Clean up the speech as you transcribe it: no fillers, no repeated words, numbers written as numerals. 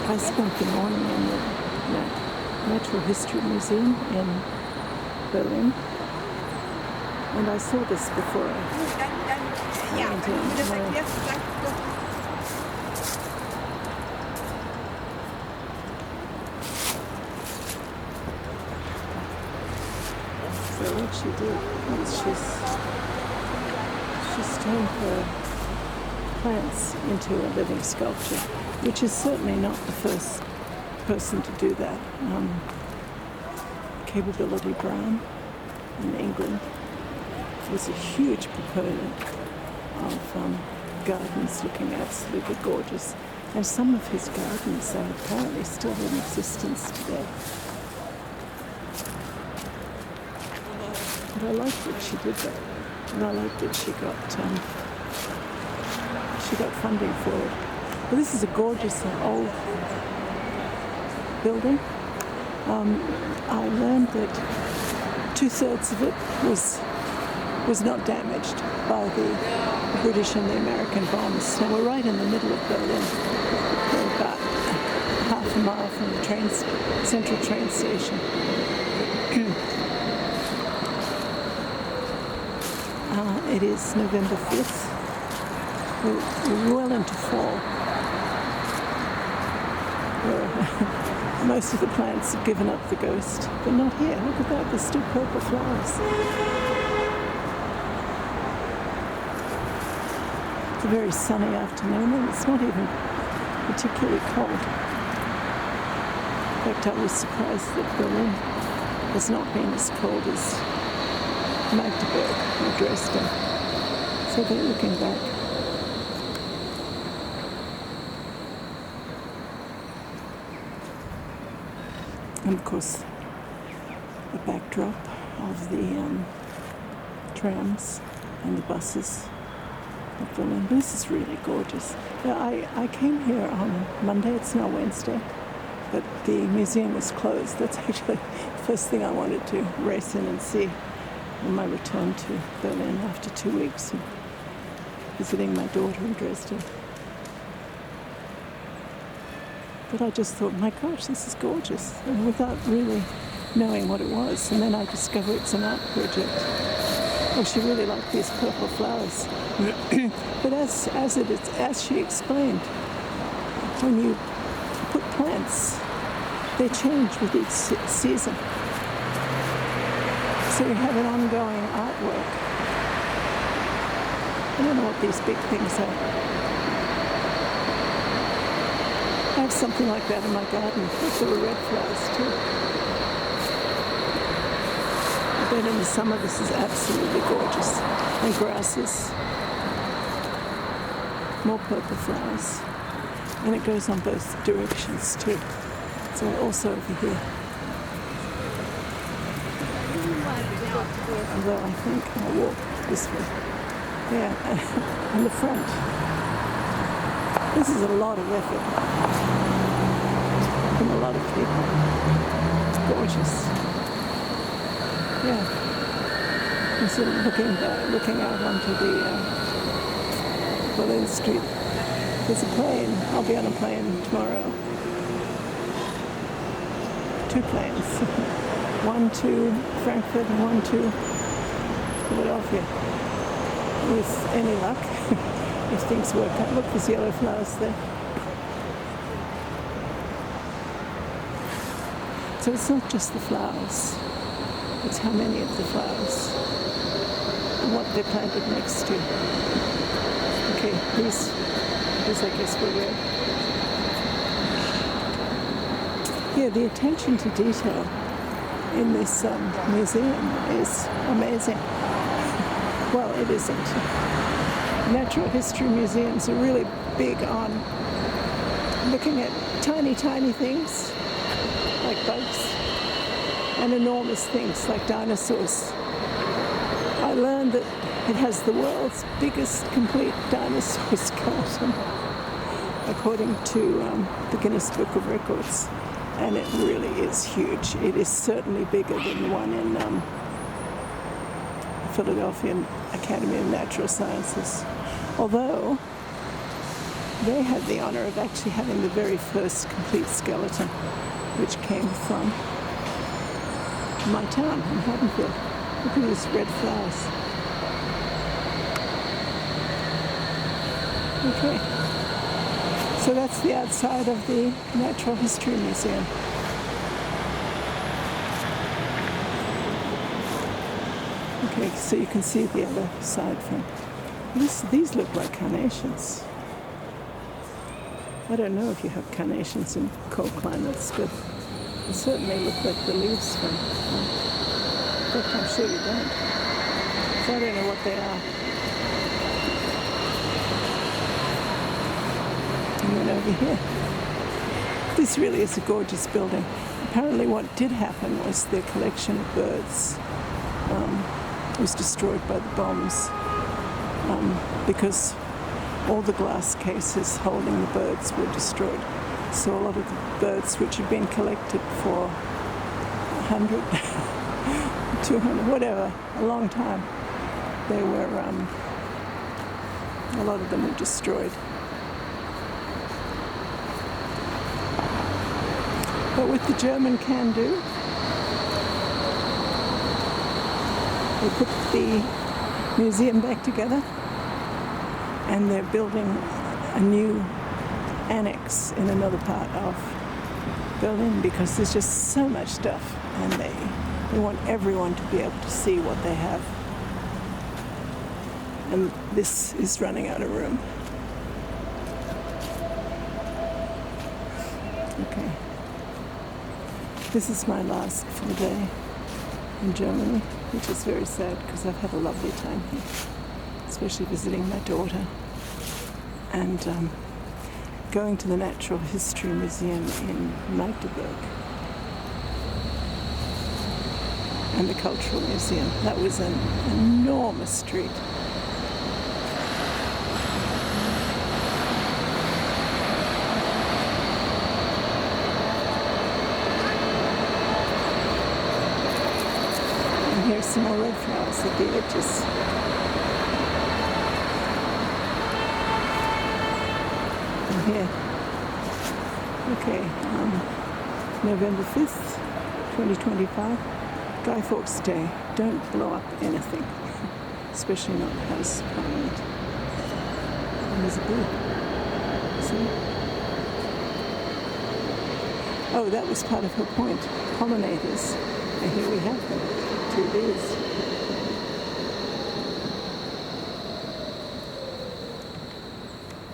I spent the morning in the Natural History Museum in Berlin, and I saw this before I went in. So what she did was she's turned her plants into a living sculpture, which is certainly not the first person to do that. Capability Brown in England was a huge proponent of gardens looking absolutely gorgeous, and some of his gardens are apparently still in existence today. But I liked that she did that, and I liked that she got funding for it. Well, this is a gorgeous old building. I learned that 2/3 of it was not damaged by the British and the American bombs. Now we're right in the middle of Berlin. We're about half a mile from the central train station. It is November 5th. We're well into fall. Most of the plants have given up the ghost, but not here. Look at that, there's still purple flowers. It's a very sunny afternoon, and it's not even particularly cold. In fact, I was surprised that Berlin has not been as cold as Magdeburg or Dresden. So they're looking back. And of course, the backdrop of the trams and the buses of Berlin. This is really gorgeous. I came here on Monday, it's now Wednesday, but the museum was closed. That's actually the first thing I wanted to race in and see on my return to Berlin after 2 weeks and visiting my daughter in Dresden. But I just thought, my gosh, this is gorgeous, and without really knowing what it was. And then I discovered it's an art project. Oh, she really liked these purple flowers. But as she explained, when you put plants, they change with each season. So you have an ongoing artwork. I don't know what these big things are. I have something like that in my garden. There were red flowers too. But in the summer, this is absolutely gorgeous. And grasses, more purple flowers. And it goes on both directions too. So also over here. Although I think I'll walk this way. Yeah, and the front. This is a lot of effort from a lot of people. It's gorgeous. Yeah. I'm sort of looking out onto the Berlin Street. There's a plane. I'll be on a plane tomorrow. 2 planes. One to Frankfurt and one to Philadelphia. With any luck, if things work out. Look, there's yellow flowers there. So it's not just the flowers, it's how many of the flowers and what they're planted next to. Okay, these I guess were red. Yeah, the attention to detail in this museum is amazing. Well, it isn't. Natural history museums are really big on looking at tiny, tiny things like bugs and enormous things like dinosaurs. I learned that it has the world's biggest complete dinosaur skeleton, according to the Guinness Book of Records. And it really is huge. It is certainly bigger than the one in Philadelphia Academy of Natural Sciences. Although they had the honour of actually having the very first complete skeleton, which came from my town in Haddonfield. Look at these red flowers. Okay, so that's the outside of the Natural History Museum. Okay, so you can see the other side from these look like carnations. I don't know if you have carnations in cold climates, but they certainly look like the leaves from. In fact, I'm sure you don't. So I don't know what they are. And then over here. This really is a gorgeous building. Apparently what did happen was their collection of birds was destroyed by the bombs because all the glass cases holding the birds were destroyed. So a lot of the birds which had been collected for 100, 200, whatever, a long time, they were, a lot of them were destroyed. But with the German can-do, they put the museum back together and they're building a new annex in another part of Berlin because there's just so much stuff and they want everyone to be able to see what they have. And this is running out of room. Okay. This is my last full day in Germany, which is very sad because I've had a lovely time here, especially visiting my daughter and going to the Natural History Museum in Magdeburg and the Cultural Museum. That was an enormous street. Here's some more red flowers at the edges. And here. Okay, November 5th, 2025, Guy Fawkes Day. Don't blow up anything, especially not the House of Parliament. And there's a bee. See? Oh, that was part of her point. Pollinators. And here we have them. 2 bees.